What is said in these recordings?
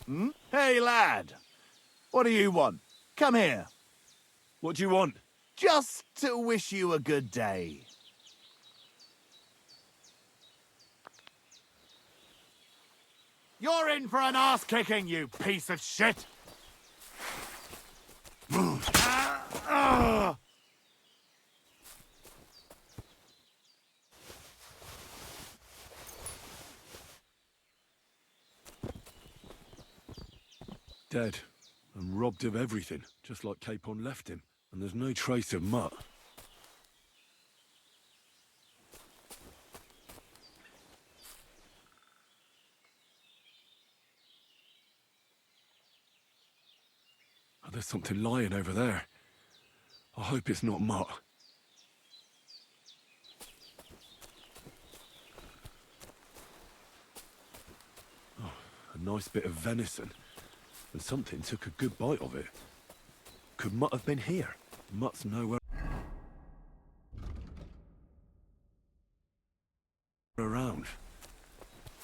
Hmm? Hey, lad. What do you want? Come here. What do you want? Just to wish you a good day. You're in for an ass-kicking, you piece of shit! Dead. And robbed of everything, just like Capon left him. And there's no trace of Mutt. Oh, there's something lying over there. I hope it's not Mutt. Oh, a nice bit of venison. And something took a good bite of it. Could Mutt have been here? Mutt's nowhere around.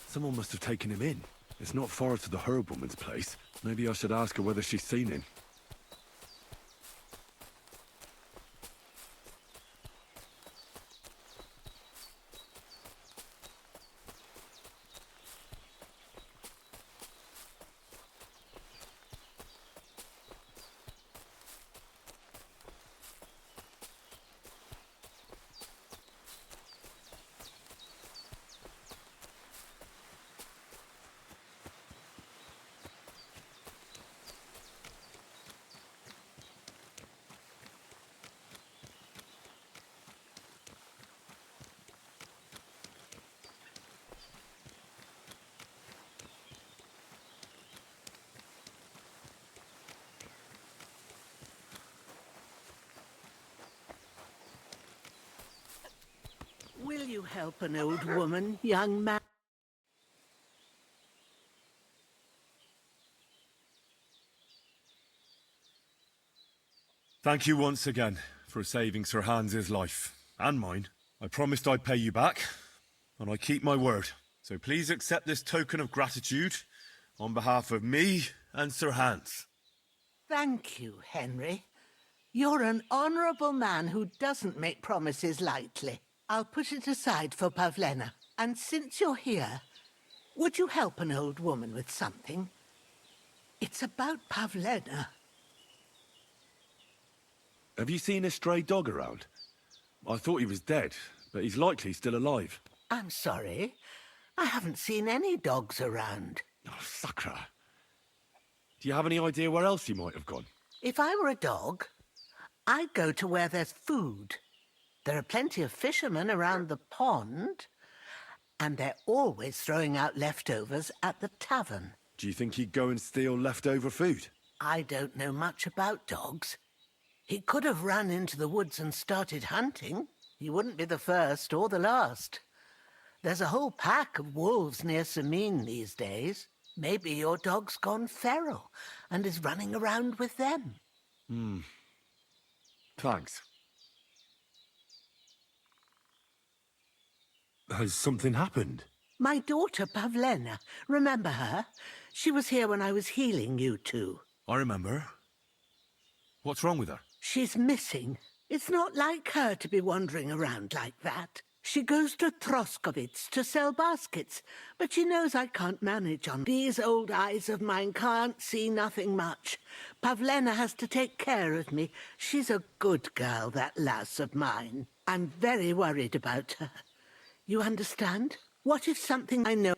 Someone must have taken him in. It's not far to the herb woman's place. Maybe I should ask her whether she's seen him. Will you help an old woman, young man? Thank you once again for saving Sir Hans's life. And mine. I promised I'd pay you back, and I keep my word. So please accept this token of gratitude on behalf of me and Sir Hans. Thank you, Henry. You're an honourable man who doesn't make promises lightly. I'll put it aside for Pavlena. And since you're here, would you help an old woman with something? It's about Pavlena. Have you seen a stray dog around? I thought he was dead, but he's likely still alive. I'm sorry. I haven't seen any dogs around. Oh, Sakra. Do you have any idea where else he might have gone? If I were a dog, I'd go to where there's food. There are plenty of fishermen around the pond, and they're always throwing out leftovers at the tavern. Do you think he'd go and steal leftover food? I don't know much about dogs. He could have run into the woods and started hunting. He wouldn't be the first or the last. There's a whole pack of wolves near Samine these days. Maybe your dog's gone feral and is running around with them. Thanks. Has something happened? My daughter, Pavlena. Remember her? She was here when I was healing you two. I remember. What's wrong with her? She's missing. It's not like her to be wandering around like that. She goes to Troskovitz to sell baskets, but she knows I can't manage on. These old eyes of mine can't see nothing much. Pavlena has to take care of me. She's a good girl, that lass of mine. I'm very worried about her. You understand? What if something I know...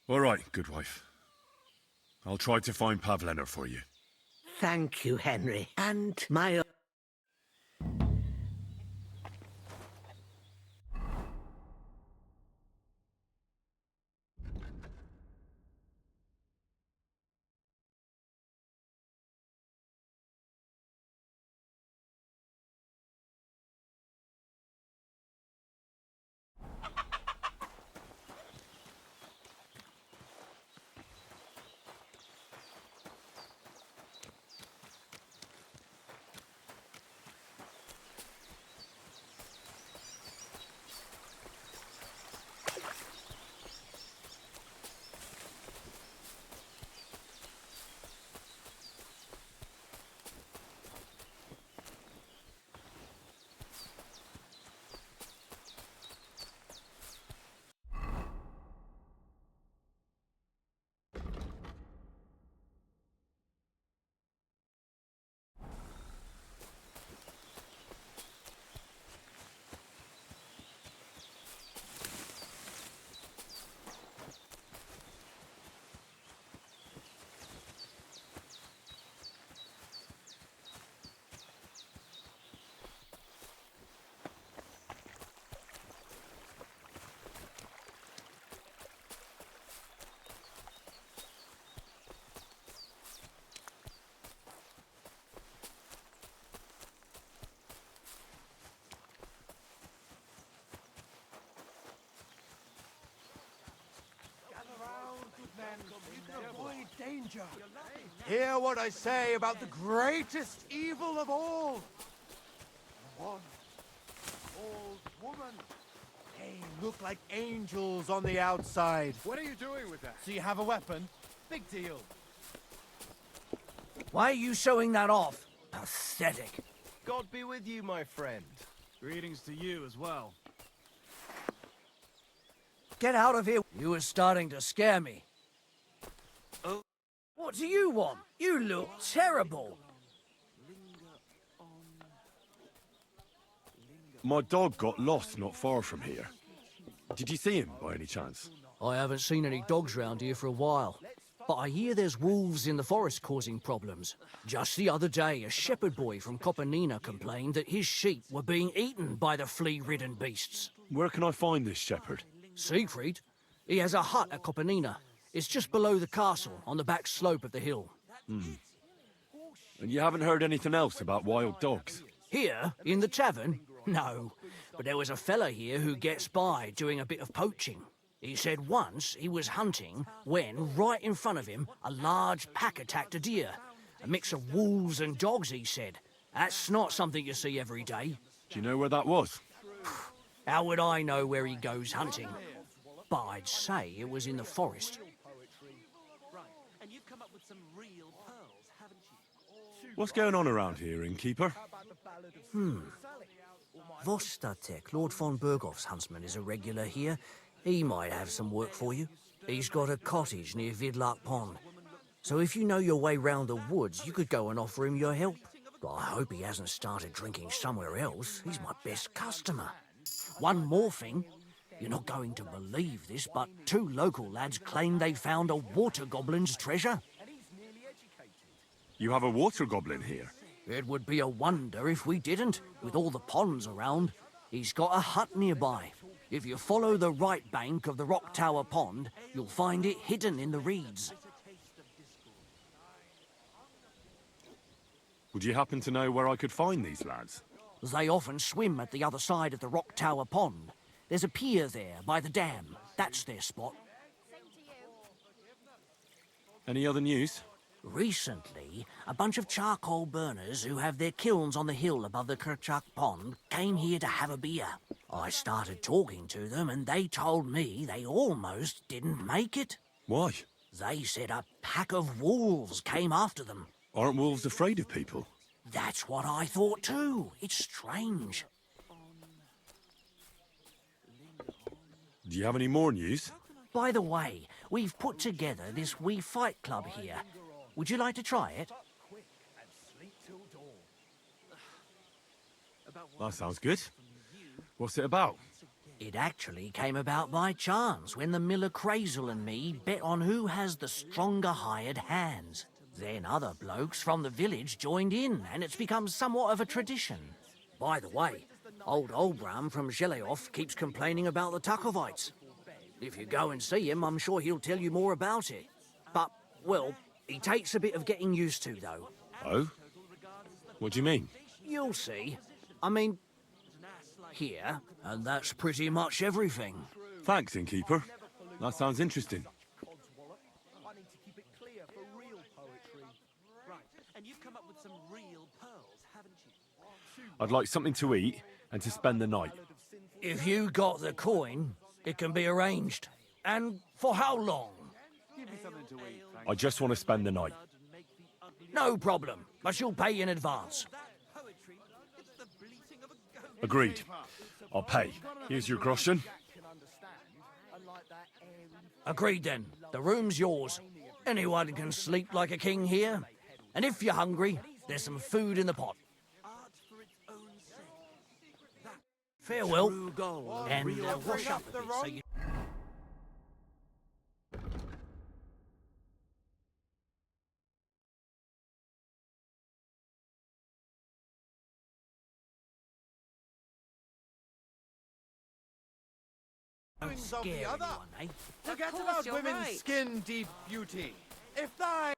All right, good wife. I'll try to find Pavlena for you. Thank you, Henry. And my... Hear what I say about the greatest evil of all. One old woman. They look like angels on the outside. What are you doing with that? So you have a weapon? Big deal. Why are you showing that off? Pathetic. God be with you, my friend. Greetings to you as well. Get out of here. You were starting to scare me. Oh. What do you want? You look terrible. My dog got lost not far from here. Did you see him by any chance? I haven't seen any dogs round here for a while. But I hear there's wolves in the forest causing problems. Just the other day, a shepherd boy from Kopanina complained that his sheep were being eaten by the flea-ridden beasts. Where can I find this shepherd? Siegfried? He has a hut at Kopanina. It's just below the castle, on the back slope of the hill. And you haven't heard anything else about wild dogs? Here, in the tavern? No. But there was a fella here who gets by doing a bit of poaching. He said once he was hunting when, right in front of him, a large pack attacked a deer. A mix of wolves and dogs, he said. That's not something you see every day. Do you know where that was? How would I know where he goes hunting? But I'd say it was in the forest. What's going on around here, innkeeper? Vostatek, Lord von Berghoff's huntsman, is a regular here. He might have some work for you. He's got a cottage near Vidlak Pond. So if you know your way round the woods, you could go and offer him your help. But I hope he hasn't started drinking somewhere else. He's my best customer. One more thing. You're not going to believe this, but 2 local lads claim they found a water goblin's treasure. You have a water goblin here? It would be a wonder if we didn't, with all the ponds around. He's got a hut nearby. If you follow the right bank of the Rock Tower Pond, you'll find it hidden in the reeds. Would you happen to know where I could find these lads? They often swim at the other side of the Rock Tower Pond. There's a pier there by the dam. That's their spot. Any other news? Recently, a bunch of charcoal burners who have their kilns on the hill above the Kerchak Pond came here to have a beer. I started talking to them and they told me they almost didn't make it. Why? They said a pack of wolves came after them. Aren't wolves afraid of people? That's what I thought too. It's strange. Do you have any more news? By the way, we've put together this wee fight club here. Would you like to try it? That sounds good. What's it about? It actually came about by chance when the miller Crazel and me bet on who has the stronger hired hands. Then other blokes from the village joined in, and it's become somewhat of a tradition. By the way, old Olbram from Zheleov keeps complaining about the Takovites. If you go and see him, I'm sure he'll tell you more about it. But, well, he takes a bit of getting used to, though. Oh? What do you mean? You'll see. I mean, here, and that's pretty much everything. Thanks, innkeeper. That sounds interesting. I'd like something to eat and to spend the night. If you got the coin, it can be arranged. And for how long? I just want to spend the night. No problem, but you'll pay in advance. Agreed. I'll pay. Here's your groschen. Agreed then. The room's yours. Anyone can sleep like a king here. And if you're hungry, there's some food in the pot. Farewell. And wash up a bit so you... Don't scare anyone, eh? Forget about women's skin-deep beauty. If thine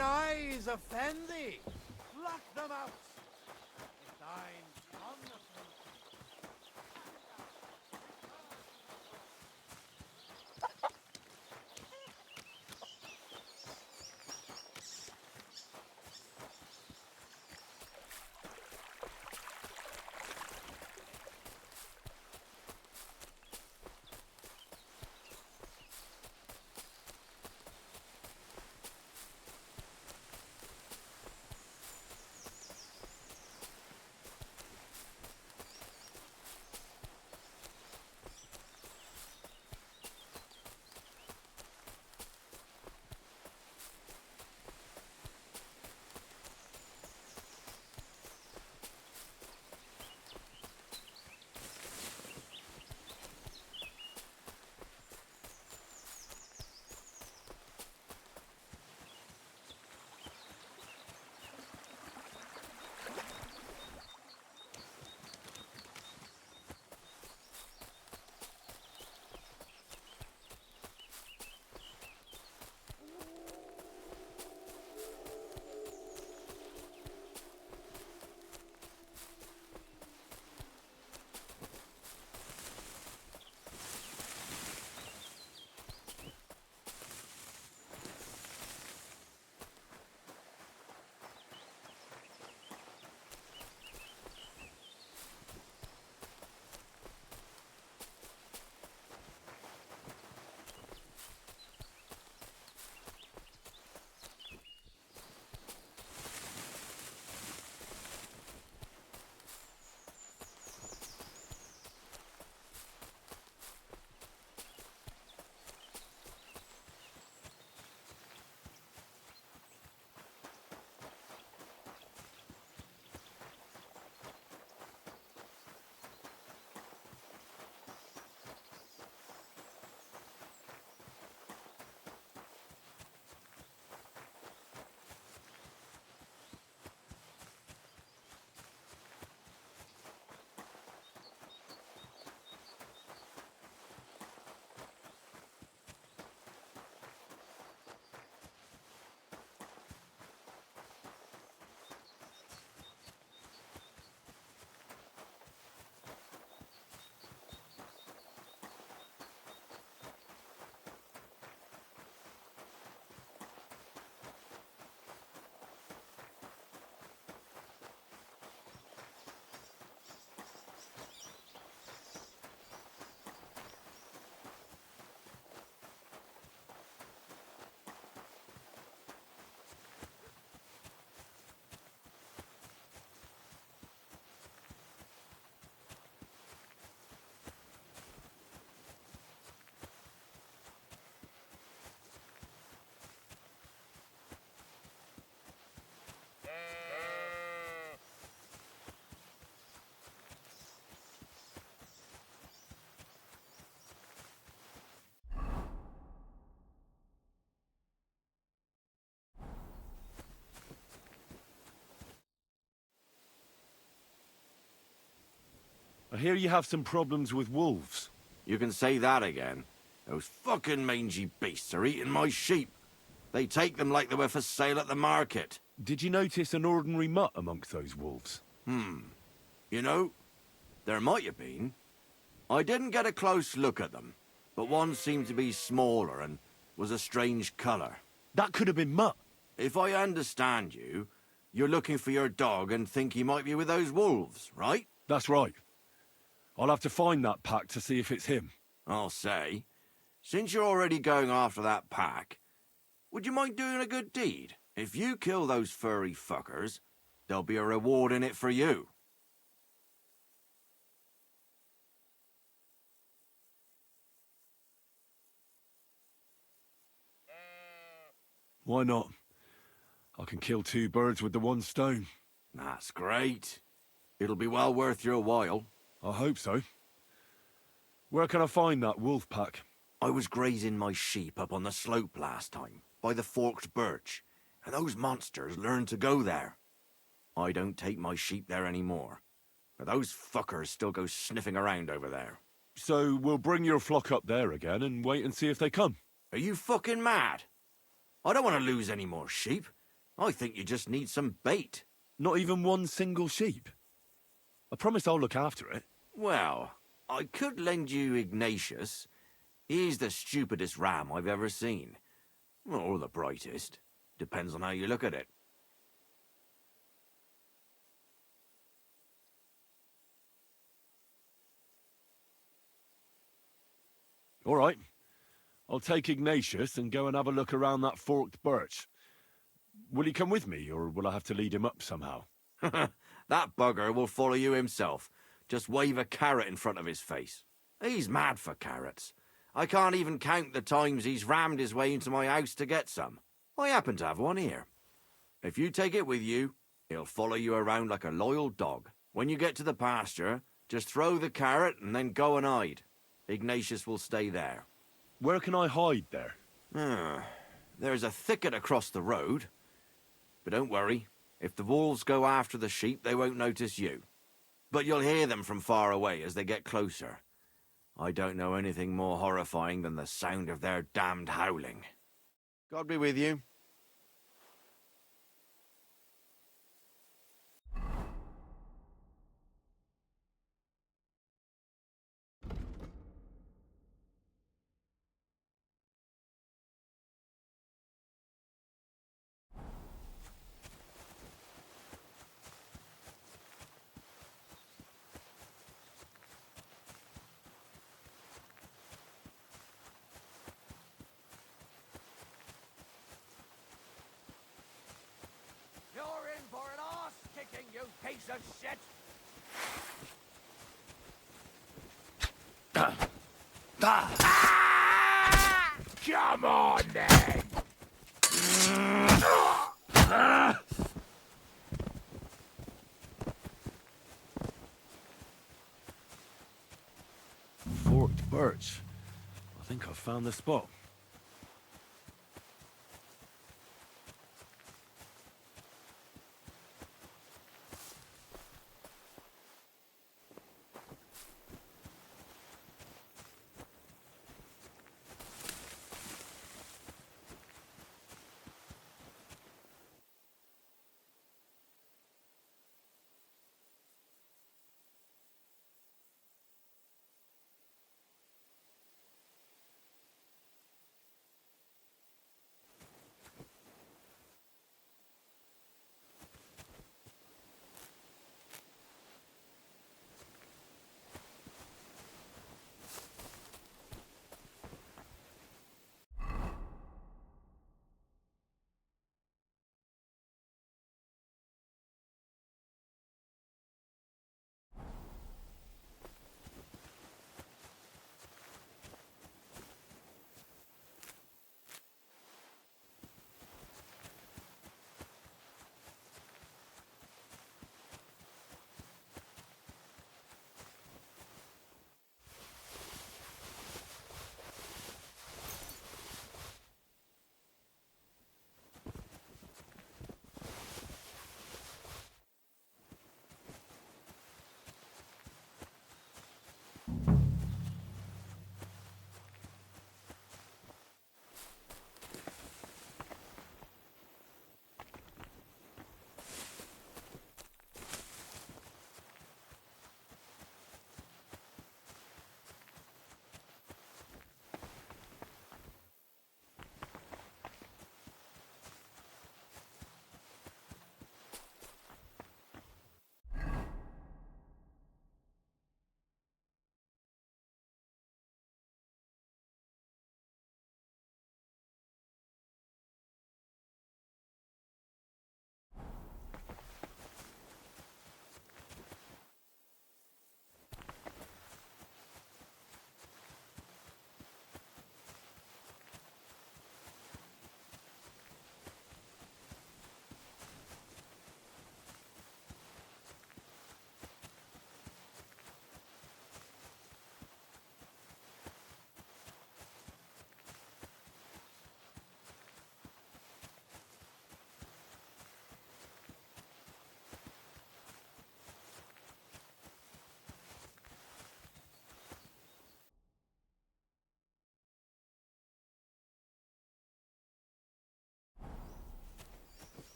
eyes offend thee, pluck them out. If thine tongue offend I hear you have some problems with wolves. You can say that again. Those fucking mangy beasts are eating my sheep. They take them like they were for sale at the market. Did you notice an ordinary mutt amongst those wolves? You know, there might have been. I didn't get a close look at them, but one seemed to be smaller and was a strange colour. That could have been Mutt. If I understand you, you're looking for your dog and think he might be with those wolves, right? That's right. I'll have to find that pack to see if it's him. I'll say, since you're already going after that pack, would you mind doing a good deed? If you kill those furry fuckers, there'll be a reward in it for you. Why not? I can kill 2 birds with the 1 stone. That's great. It'll be well worth your while. I hope so. Where can I find that wolf pack? I was grazing my sheep up on the slope last time, by the forked birch, and those monsters learned to go there. I don't take my sheep there anymore, but those fuckers still go sniffing around over there. So we'll bring your flock up there again and wait and see if they come. Are you fucking mad? I don't want to lose any more sheep. I think you just need some bait. Not even 1 single sheep. I promise I'll look after it. Well, I could lend you Ignatius. He's the stupidest ram I've ever seen. Or the brightest. Depends on how you look at it. All right. I'll take Ignatius and go and have a look around that forked birch. Will he come with me, or will I have to lead him up somehow? That bugger will follow you himself. Just wave a carrot in front of his face. He's mad for carrots. I can't even count the times he's rammed his way into my house to get some. I happen to have one here. If you take it with you, he'll follow you around like a loyal dog. When you get to the pasture, just throw the carrot and then go and hide. Ignatius will stay there. Where can I hide there? There's a thicket across the road. But don't worry, if the wolves go after the sheep, they won't notice you. But you'll hear them from far away as they get closer. I don't know anything more horrifying than the sound of their damned howling. God be with you. You're in for an arse-kicking, you piece of shit! Come on, then! Forked birch. I think I've found the spot.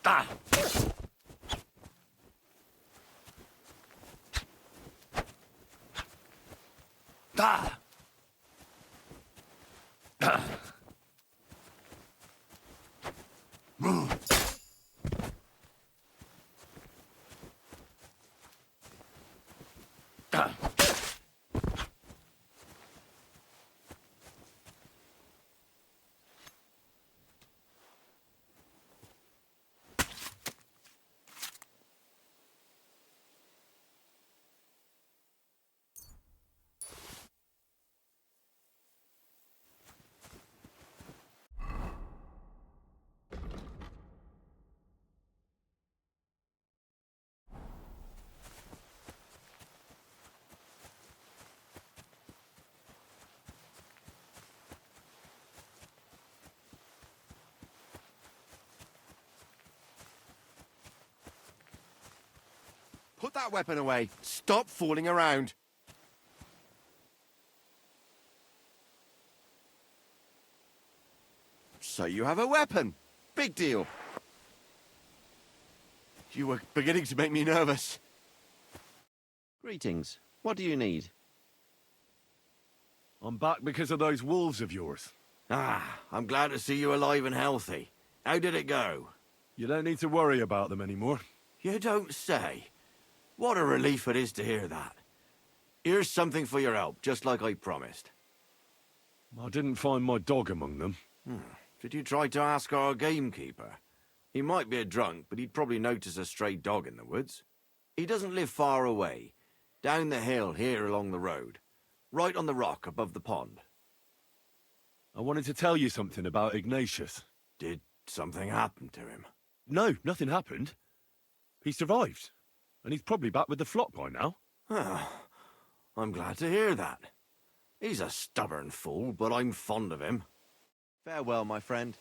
Ah! Ah! Ah! Move! Ah! Put that weapon away. Stop fooling around. So you have a weapon. Big deal. You were beginning to make me nervous. Greetings. What do you need? I'm back because of those wolves of yours. Ah, I'm glad to see you alive and healthy. How did it go? You don't need to worry about them anymore. You don't say. What a relief it is to hear that. Here's something for your help, just like I promised. I didn't find my dog among them. Did you try to ask our gamekeeper? He might be a drunk, but he'd probably notice a stray dog in the woods. He doesn't live far away. Down the hill here along the road. Right on the rock above the pond. I wanted to tell you something about Ignatius. Did something happen to him? No, nothing happened. He survived. And he's probably back with the flock by now. I'm glad to hear that. He's a stubborn fool, but I'm fond of him. Farewell, my friend.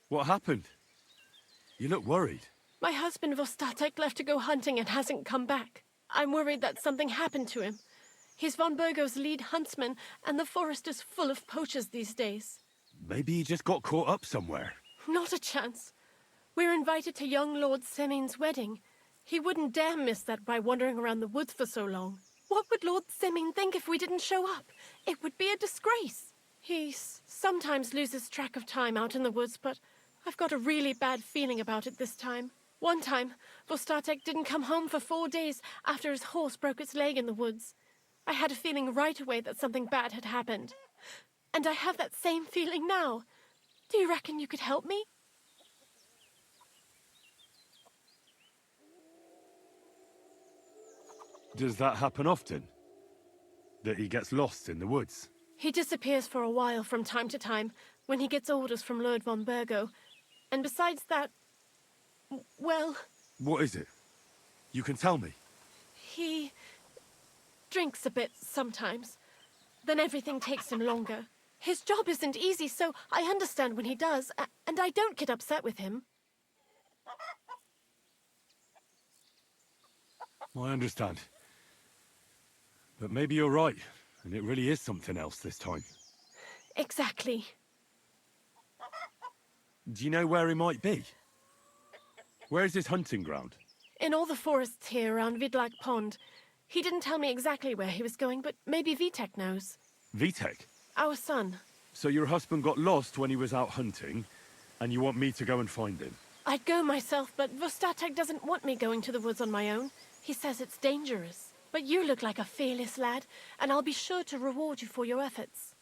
What happened? You look worried. My husband Vostatek left to go hunting and hasn't come back. I'm worried that something happened to him. He's von Burgo's lead huntsman, and the forest is full of poachers these days. Maybe he just got caught up somewhere. Not a chance. We're invited to young Lord Semin's wedding. He wouldn't dare miss that by wandering around the woods for so long. What would Lord Semin think if we didn't show up? It would be a disgrace. He sometimes loses track of time out in the woods, but I've got a really bad feeling about it this time. One time, Vostatek didn't come home for 4 days after his horse broke its leg in the woods. I had a feeling right away that something bad had happened. And I have that same feeling now. Do you reckon you could help me? Does that happen often? That he gets lost in the woods? He disappears for a while from time to time when he gets orders from Lord von Burgo. And besides that, well... What is it? You can tell me. He drinks a bit sometimes. Then everything takes him longer. His job isn't easy, so I understand when he does, and I don't get upset with him. I understand. But maybe you're right, and it really is something else this time. Exactly. Do you know where he might be? Where's his hunting ground? In all the forests here around Vitek Pond. He didn't tell me exactly where he was going, but maybe Vitek knows. Vitek? Our son. So your husband got lost when he was out hunting, and you want me to go and find him? I'd go myself, but Vostatek doesn't want me going to the woods on my own. He says it's dangerous. But you look like a fearless lad, and I'll be sure to reward you for your efforts.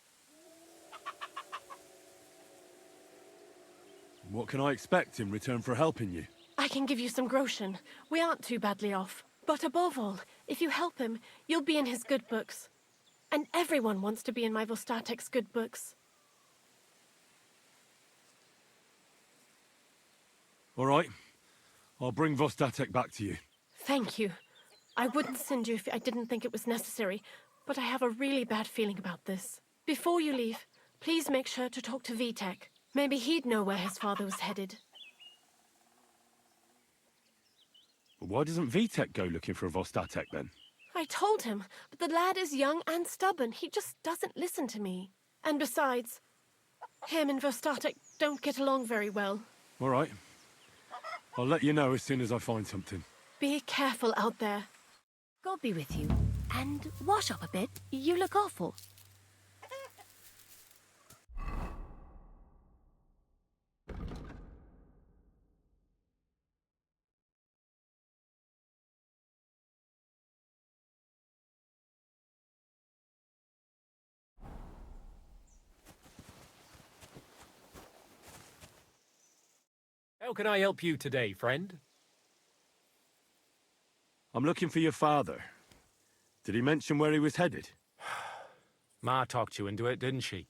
What can I expect in return for helping you? I can give you some groschen. We aren't too badly off. But above all, if you help him, you'll be in his good books. And everyone wants to be in my Vostatek's good books. All right. I'll bring Vostatek back to you. Thank you. I wouldn't send you if I didn't think it was necessary, but I have a really bad feeling about this. Before you leave, please make sure to talk to Vitek. Maybe he'd know where his father was headed. But why doesn't Vitek go looking for Vostatek then? I told him, but the lad is young and stubborn. He just doesn't listen to me. And besides, him and Vostatek don't get along very well. All right. I'll let you know as soon as I find something. Be careful out there. God be with you. And wash up a bit. You look awful. How can I help you today, friend? I'm looking for your father. Did he mention where he was headed? Ma talked you into it, didn't she?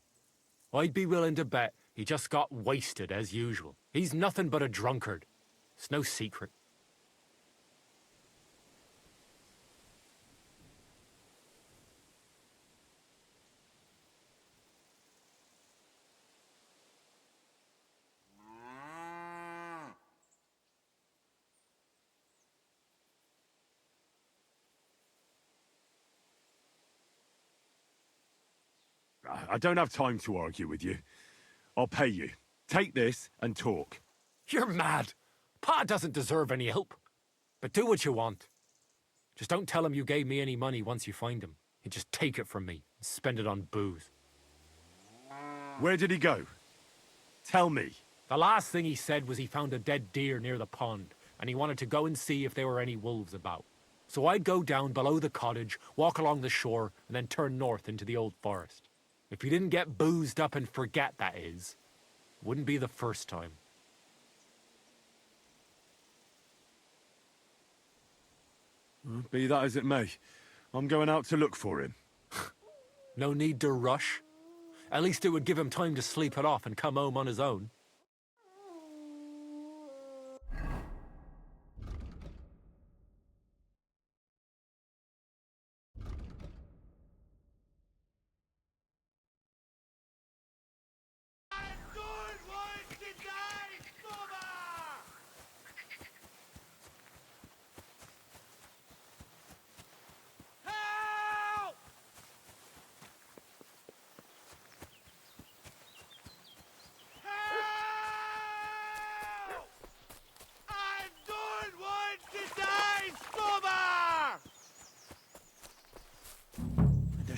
I'd be willing to bet he just got wasted as usual. He's nothing but a drunkard. It's no secret. I don't have time to argue with you. I'll pay you. Take this and talk. You're mad. Pa doesn't deserve any help. But do what you want. Just don't tell him you gave me any money once you find him. And just take it from me and spend it on booze. Where did he go? Tell me. The last thing he said was he found a dead deer near the pond, and he wanted to go and see if there were any wolves about. So I'd go down below the cottage, walk along the shore, and then turn north into the old forest. If you didn't get boozed up and forget, that is, wouldn't be the first time. Be that as it may, I'm going out to look for him. No need to rush. At least it would give him time to sleep it off and come home on his own.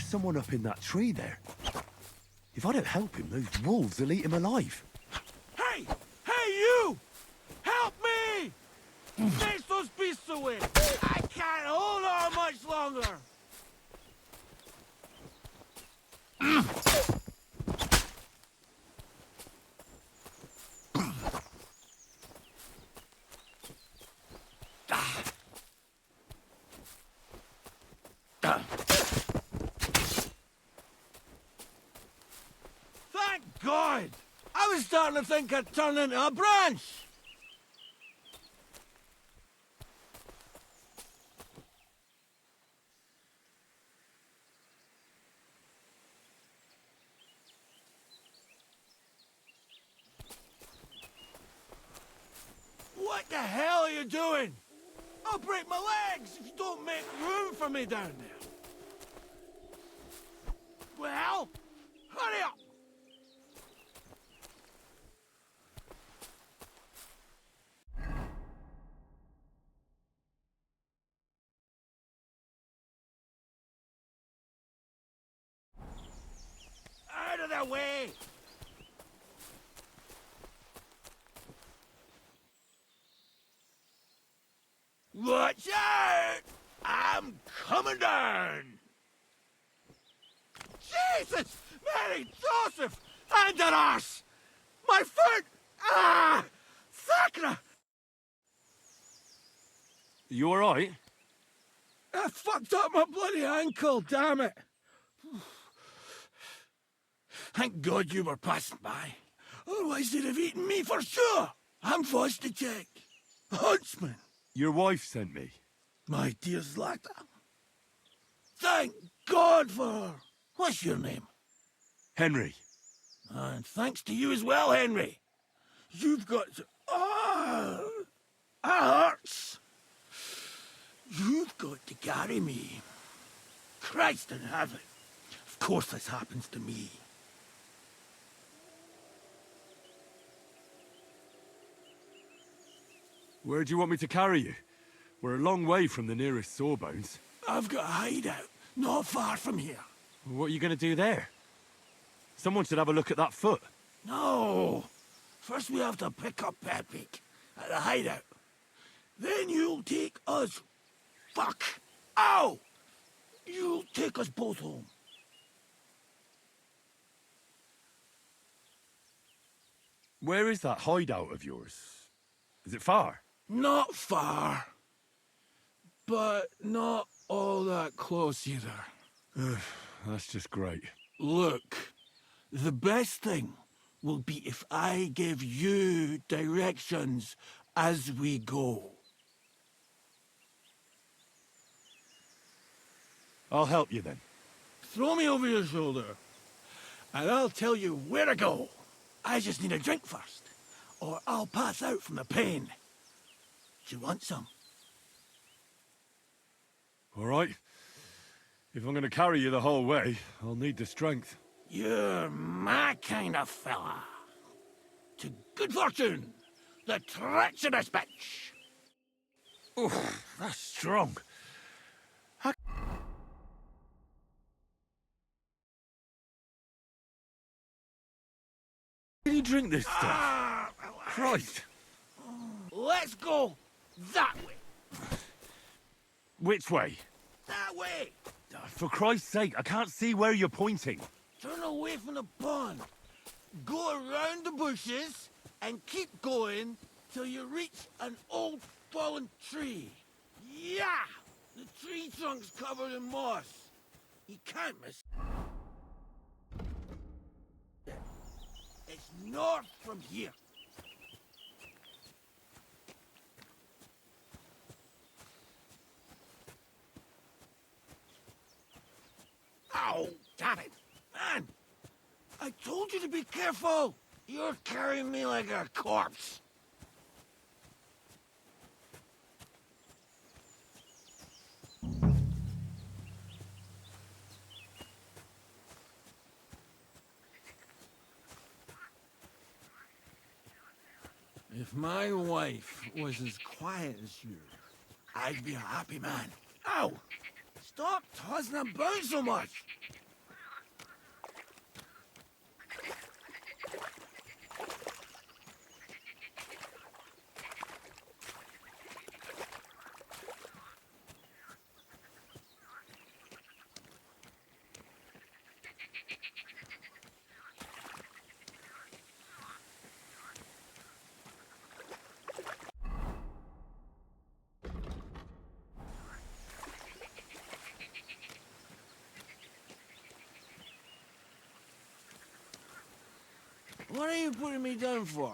Someone up in that tree there. If I don't help him, those wolves will eat him alive. Hey! Hey, you! Help me! Chase those beasts away! I can't hold on much longer! God! I was starting to think I'd turned into a branch! What the hell are you doing? I'll break my legs if you don't make room for me down there. Well, hurry up! away! Watch out! I'm coming down! Jesus! Mary Joseph! And an arse! My foot! Ah! Sacra! You alright? I fucked up my bloody ankle, damn it! Thank God you were passing by. Otherwise they'd have eaten me for sure! I'm Vostatek, huntsman. Your wife sent me. My dear Zlata. Thank God for her. What's your name? Henry. And thanks to you as well, Henry. You've got to... Ah! That hurts. You've got to carry me. Christ in heaven. Of course this happens to me. Where do you want me to carry you? We're a long way from the nearest sawbones. I've got a hideout, not far from here. What are you going to do there? Someone should have a look at that foot. No. First we have to pick up Pepik at the hideout. Then you'll take us... Fuck! Ow! You'll take us both home. Where is that hideout of yours? Is it far? Not far. But not all that close either. That's just great. Look, the best thing will be if I give you directions as we go. I'll help you then. Throw me over your shoulder, and I'll tell you where to go. I just need a drink first, or I'll pass out from the pain. Do you want some? All right. If I'm going to carry you the whole way, I'll need the strength. You're my kind of fella. To good fortune, the treacherous bitch. Oh, that's strong. How can you drink this stuff? Christ. Let's go that way. Which way? That way. For Christ's sake, I can't see where you're pointing. Turn away from the pond. Go around the bushes and keep going till you reach an old fallen tree. Yeah! The tree trunk's covered in moss. You can't miss it. It's north from here. Ow! Damn it! Man! I told you to be careful! You're carrying me like a corpse. If my wife was as quiet as you, I'd be a happy man. Ow! Stop tossing about so much! What are you putting me down for?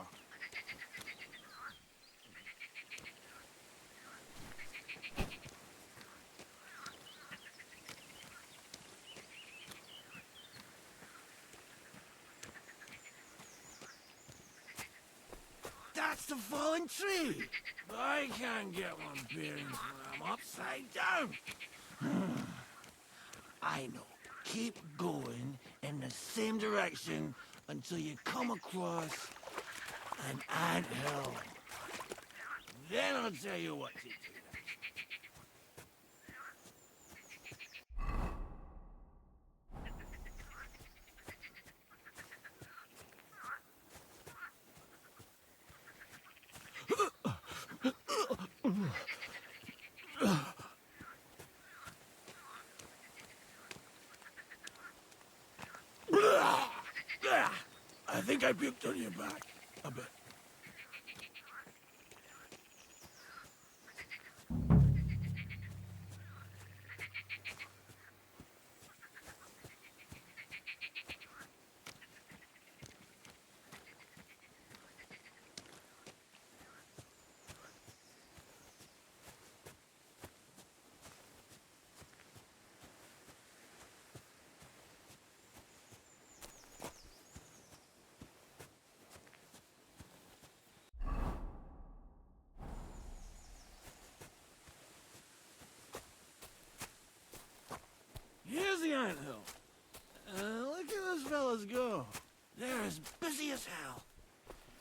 That's the fallen tree. I can't get one bearing when I'm upside down. I know. Keep going in the same direction until you come across an anthill. Then I'll tell you what to do. I think I puked on your back a bit. Here's the anthill. Look at those fellas go. They're as busy as hell.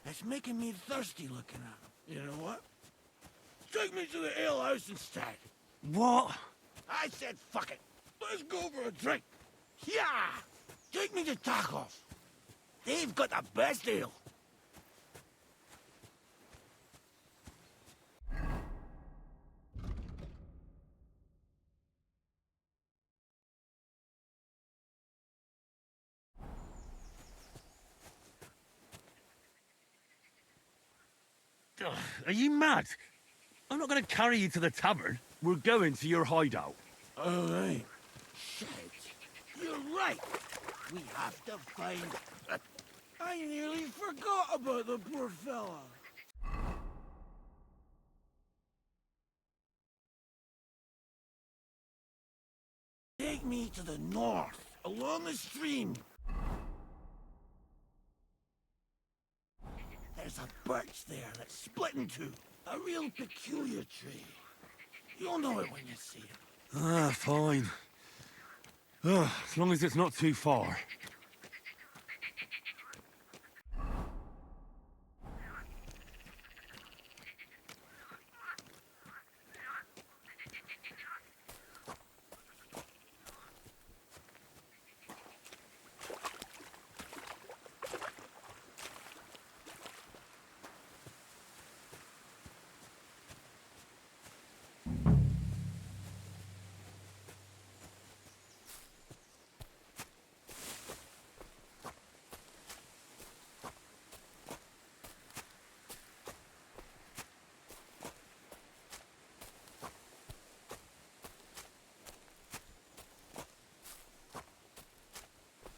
It's making me thirsty looking at them. You know what? Take me to the ale house instead. What? I said fuck it. Let's go for a drink. Yeah! Take me to Tacos. They've got the best ale. Ugh, are you mad? I'm not going to carry you to the tavern. We're going to your hideout. All right. Shit. You're right. We have to find... I nearly forgot about the poor fella. Take me to the north, along the stream. There's a birch there that's split in two. A real peculiar tree. You'll know it when you see it. Ah, fine. As long as it's not too far.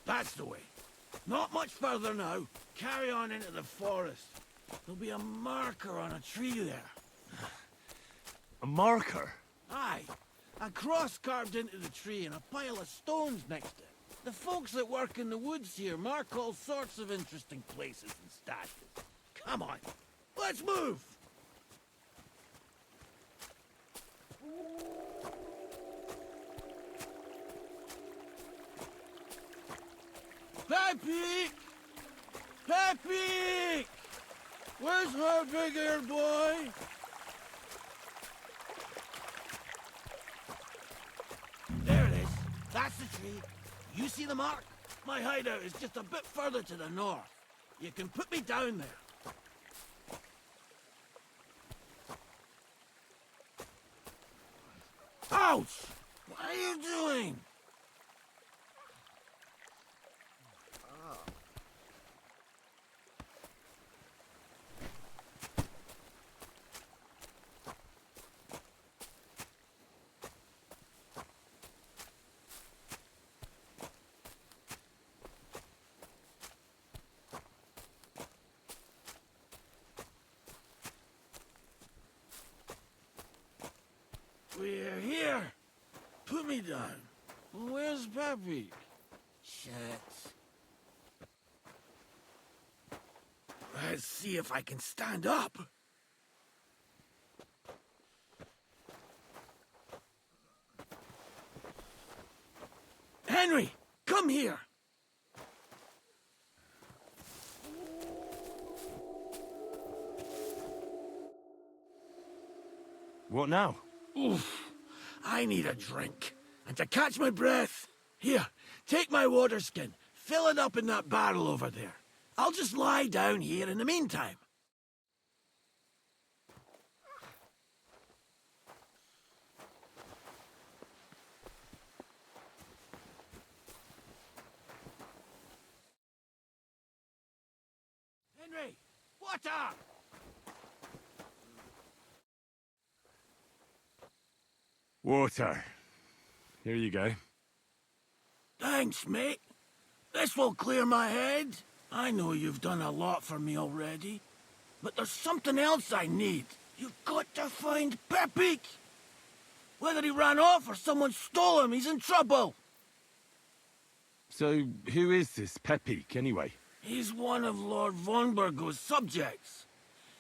That's the way. Not much further now. Carry on into the forest. There'll be a marker on a tree there. A marker? Aye. A cross carved into the tree and a pile of stones next to it. The folks that work in the woods here mark all sorts of interesting places and stashes. Come on. Let's move! Pepik! Pepik! Where's her big-ear boy? There it is. That's the tree. You see the mark? My hideout is just a bit further to the north. You can put me down there. Ouch! What are you doing? We're here. Put me down. Where's Pepik? Shit. Let's see if I can stand up. Henry, come here. What now? Oof, I need a drink. And to catch my breath, here, take my water skin. Fill it up in that barrel over there. I'll just lie down here in the meantime. Henry! Water! Water. Here you go. Thanks, mate. This will clear my head. I know you've done a lot for me already, but there's something else I need. You've got to find Pepik. Whether he ran off or someone stole him, he's in trouble. So, who is this Pepik, anyway? He's one of Lord Vonbergo's subjects.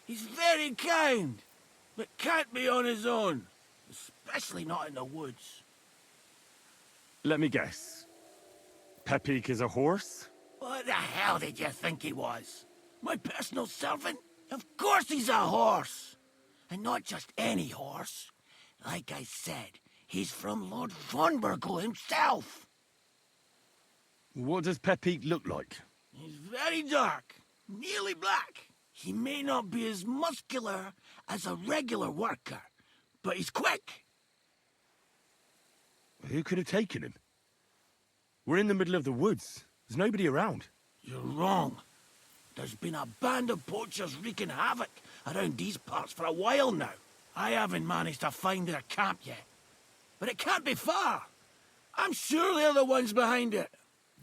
He's very kind, but can't be on his own, especially not in the woods. Let me guess. Pepik is a horse? What the hell did you think he was? My personal servant? Of course he's a horse! And not just any horse. Like I said, he's from Lord Vonbergo himself. What does Pepik look like? He's very dark, nearly black. He may not be as muscular as a regular worker, but he's quick. Who could have taken him? We're in the middle of the woods. There's nobody around. You're wrong. There's been a band of poachers wreaking havoc around these parts for a while now. I haven't managed to find their camp yet. But it can't be far. I'm sure they're the ones behind it.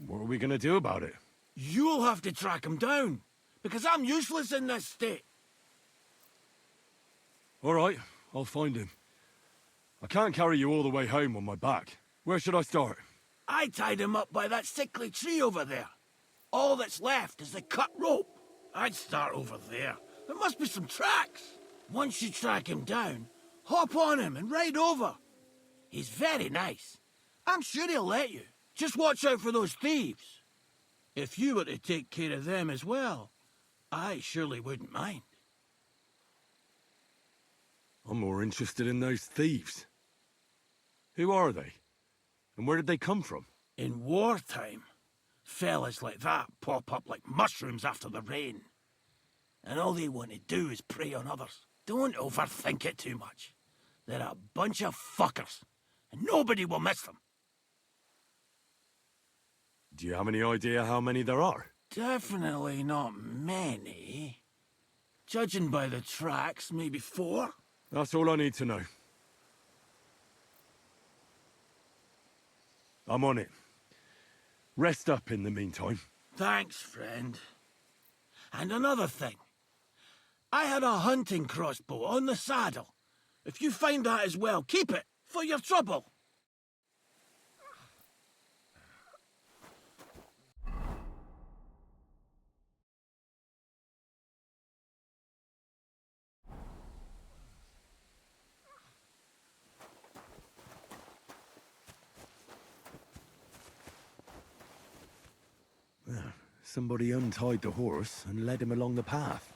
What are we going to do about it? You'll have to track them down, because I'm useless in this state. All right, I'll find him. I can't carry you all the way home on my back. Where should I start? I tied him up by that sickly tree over there. All that's left is the cut rope. I'd start over there. There must be some tracks. Once you track him down, hop on him and ride over. He's very nice. I'm sure he'll let you. Just watch out for those thieves. If you were to take care of them as well, I surely wouldn't mind. I'm more interested in those thieves. Who are they? And where did they come from? In wartime, fellas like that pop up like mushrooms after the rain. And all they want to do is prey on others. Don't overthink it too much. They're a bunch of fuckers, and nobody will miss them. Do you have any idea how many there are? Definitely not many. Judging by the tracks, maybe 4. That's all I need to know. I'm on it. Rest up in the meantime. Thanks, friend. And another thing. I had a hunting crossbow on the saddle. If you find that as well, keep it, for your trouble. Somebody untied the horse and led him along the path.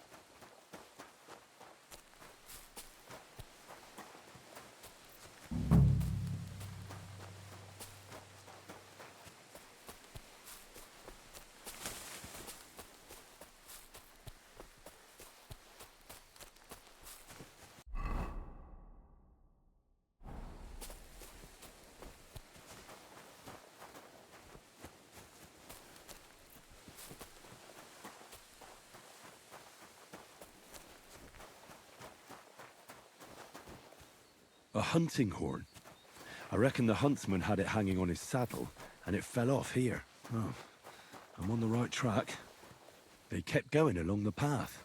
A hunting horn. I reckon the huntsman had it hanging on his saddle, and it fell off here. Oh, I'm on the right track. They kept going along the path.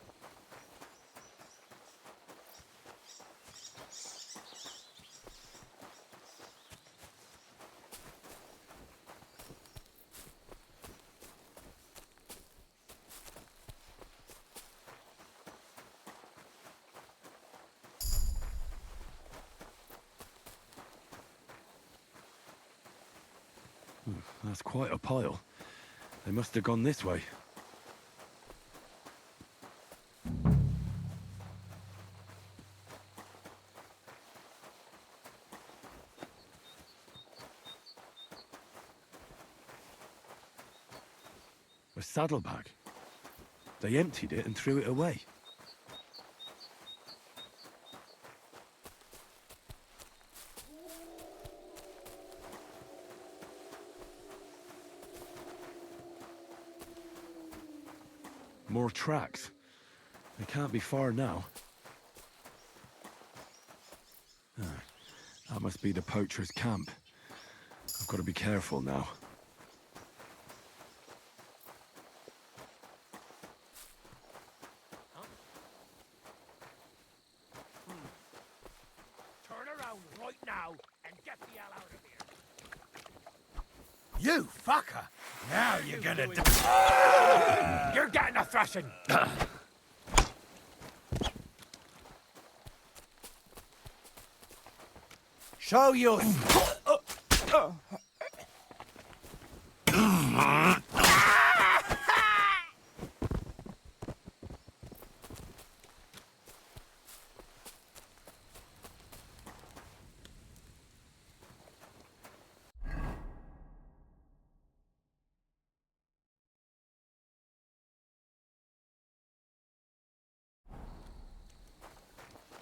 That's quite a pile. They must have gone this way. A saddlebag. They emptied it and threw it away. More tracks. They can't be far now. Ah, that must be the poacher's camp. I've got to be careful now. Turn around right now and get the hell out of here. You fucker! Now you're gonna die. You're getting a thrashing! Show you.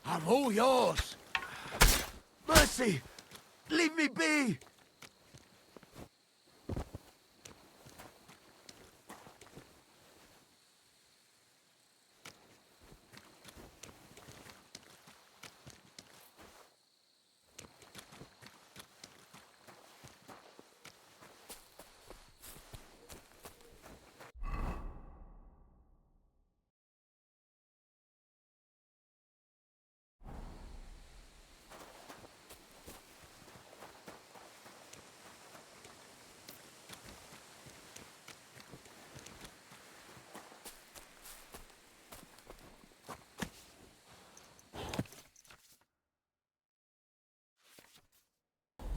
I'm all yours. Mercy! Leave me be!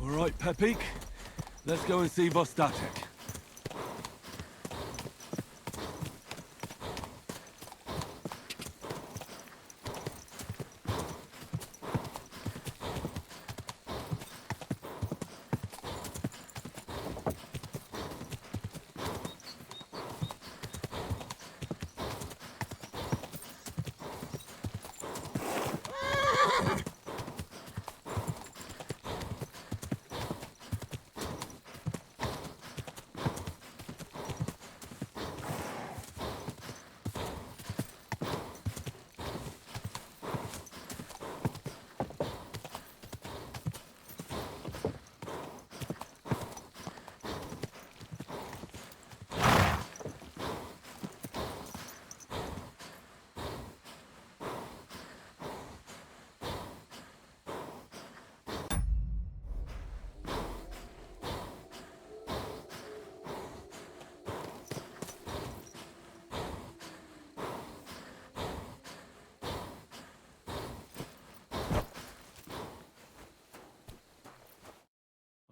All right, Pepik. Let's go and see Vostatek.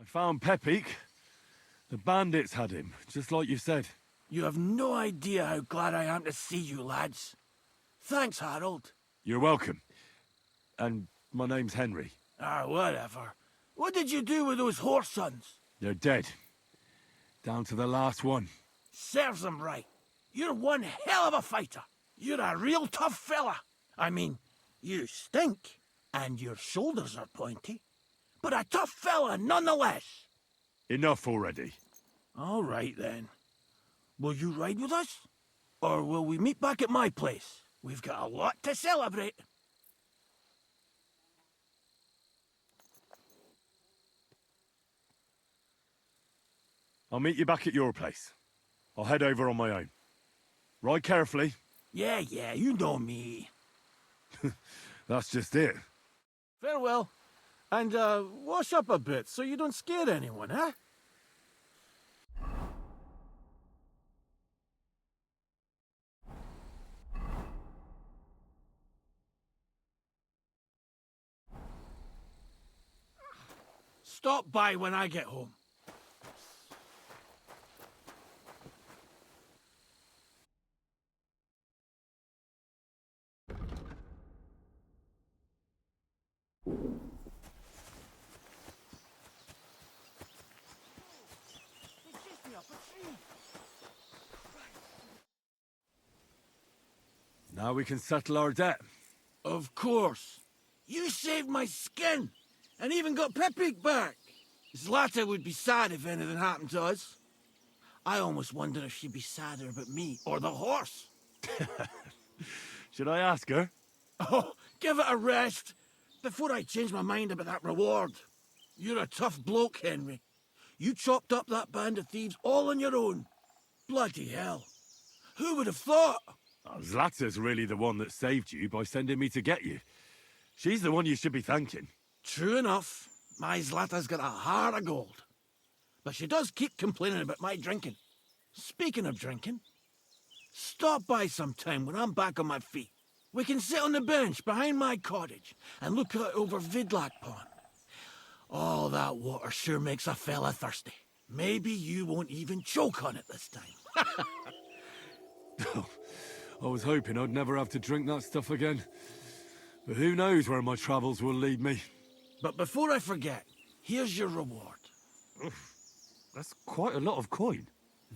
I found Pepik. The bandits had him, just like you said. You have no idea how glad I am to see you, lads. Thanks, Harold. You're welcome. And my name's Henry. Ah, whatever. What did you do with those horse sons? They're dead. Down to the last one. Serves them right. You're one hell of a fighter. You're a real tough fella. I mean, you stink, and your shoulders are pointy. But a tough fella nonetheless. Enough already. All right, then. Will you ride with us? Or will we meet back at my place? We've got a lot to celebrate. I'll meet you back at your place. I'll head over on my own. Ride carefully. Yeah, you know me. That's just it. Farewell. And, wash up a bit so you don't scare anyone, huh? Stop by when I get home. Now we can settle our debt. Of course. You saved my skin, and even got Pepik back. Zlata would be sad if anything happened to us. I almost wonder if she'd be sadder about me or the horse. Should I ask her? Oh, give it a rest before I change my mind about that reward. You're a tough bloke, Henry. You chopped up that band of thieves all on your own. Bloody hell. Who would have thought? Zlata's really the one that saved you by sending me to get you. She's the one you should be thanking. True enough. My Zlata's got a heart of gold. But she does keep complaining about my drinking. Speaking of drinking, stop by sometime when I'm back on my feet. We can sit on the bench behind my cottage and look out over Vidlac Pond. Oh, that water sure makes a fella thirsty. Maybe you won't even choke on it this time. I was hoping I'd never have to drink that stuff again. But who knows where my travels will lead me. But before I forget, here's your reward. Oof, that's quite a lot of coin.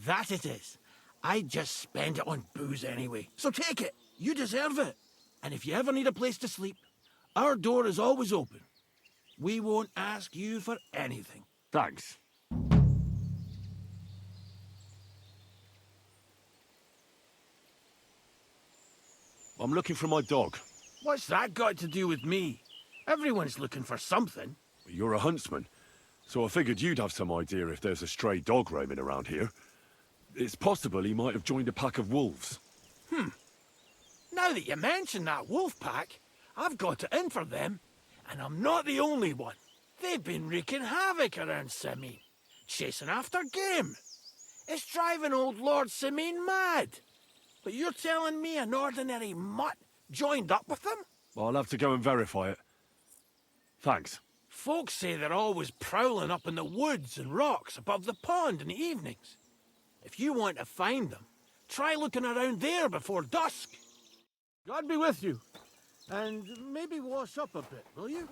That it is. I just spend it on booze anyway. So take it. You deserve it. And if you ever need a place to sleep, our door is always open. We won't ask you for anything. Thanks. I'm looking for my dog. What's that got to do with me? Everyone's looking for something. You're a huntsman, so I figured you'd have some idea if there's a stray dog roaming around here. It's possible he might have joined a pack of wolves. Now that you mention that wolf pack, I've got it in for them. And I'm not the only one. They've been wreaking havoc around Simene, chasing after game. It's driving old Lord Simene mad. But you're telling me an ordinary mutt joined up with them? I'll have to go and verify it. Thanks. Folks say they're always prowling up in the woods and rocks above the pond in the evenings. If you want to find them, try looking around there before dusk. God be with you. And maybe wash up a bit, will you?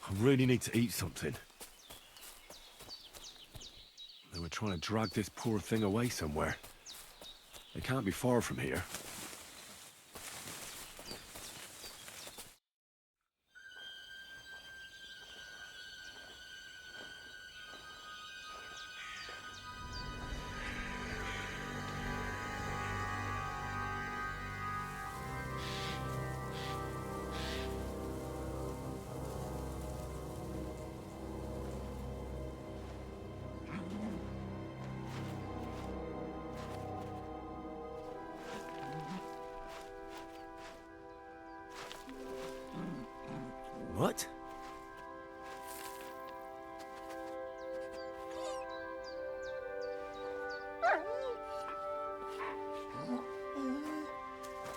I really need to eat something. They were trying to drag this poor thing away somewhere. They can't be far from here. What?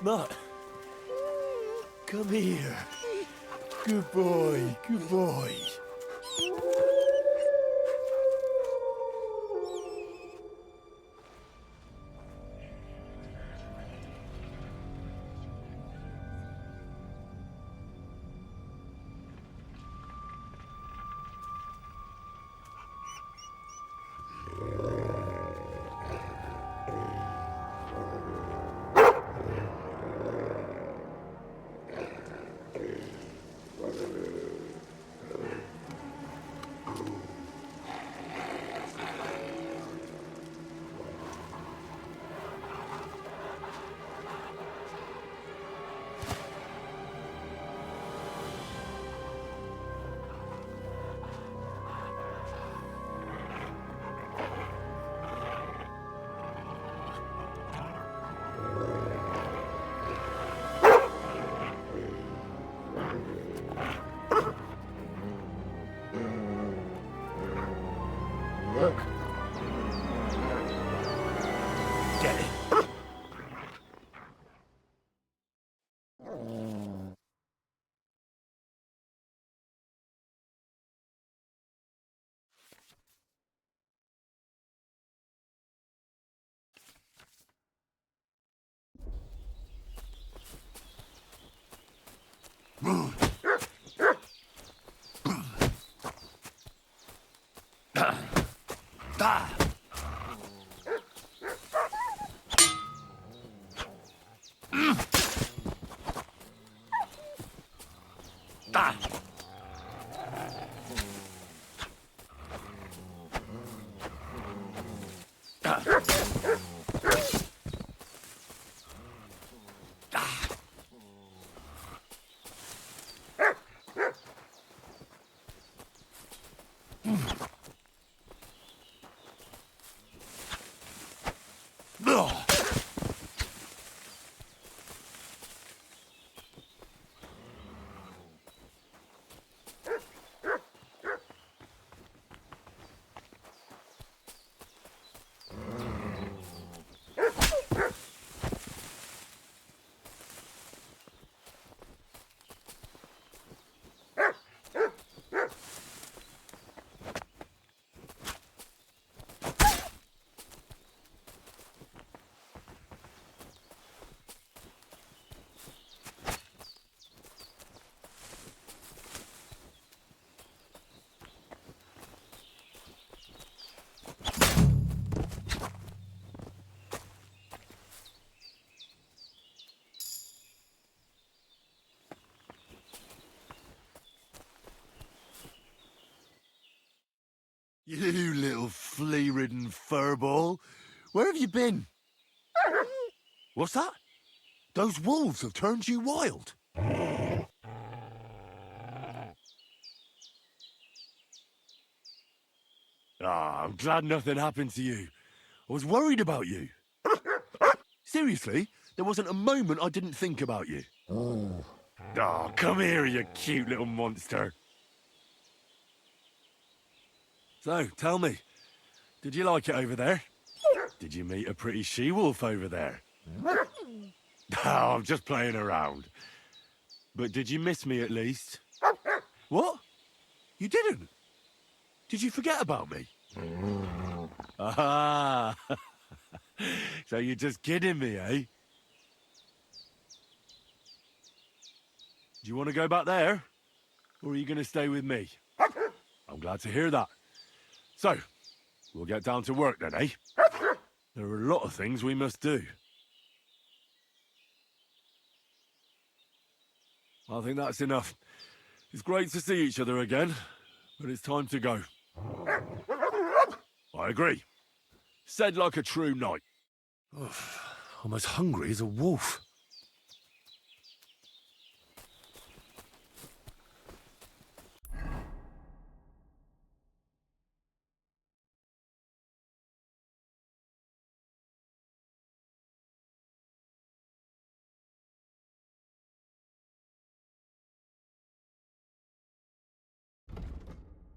Mutt, come here. Good boy, good boy. You little flea-ridden furball. Where have you been? What's that? Those wolves have turned you wild. Ah, I'm glad nothing happened to you. I was worried about you. Seriously, there wasn't a moment I didn't think about you. Ah, come here, you cute little monster. So, tell me, did you like it over there? Did you meet a pretty she-wolf over there? Oh, I'm just playing around. But did you miss me at least? What? You didn't? Did you forget about me? Ah, so you're just kidding me, eh? Do you want to go back there? Or are you going to stay with me? I'm glad to hear that. So, we'll get down to work then, eh? There are a lot of things we must do. I think that's enough. It's great to see each other again, but it's time to go. I agree. Said like a true knight. I'm as hungry as a wolf.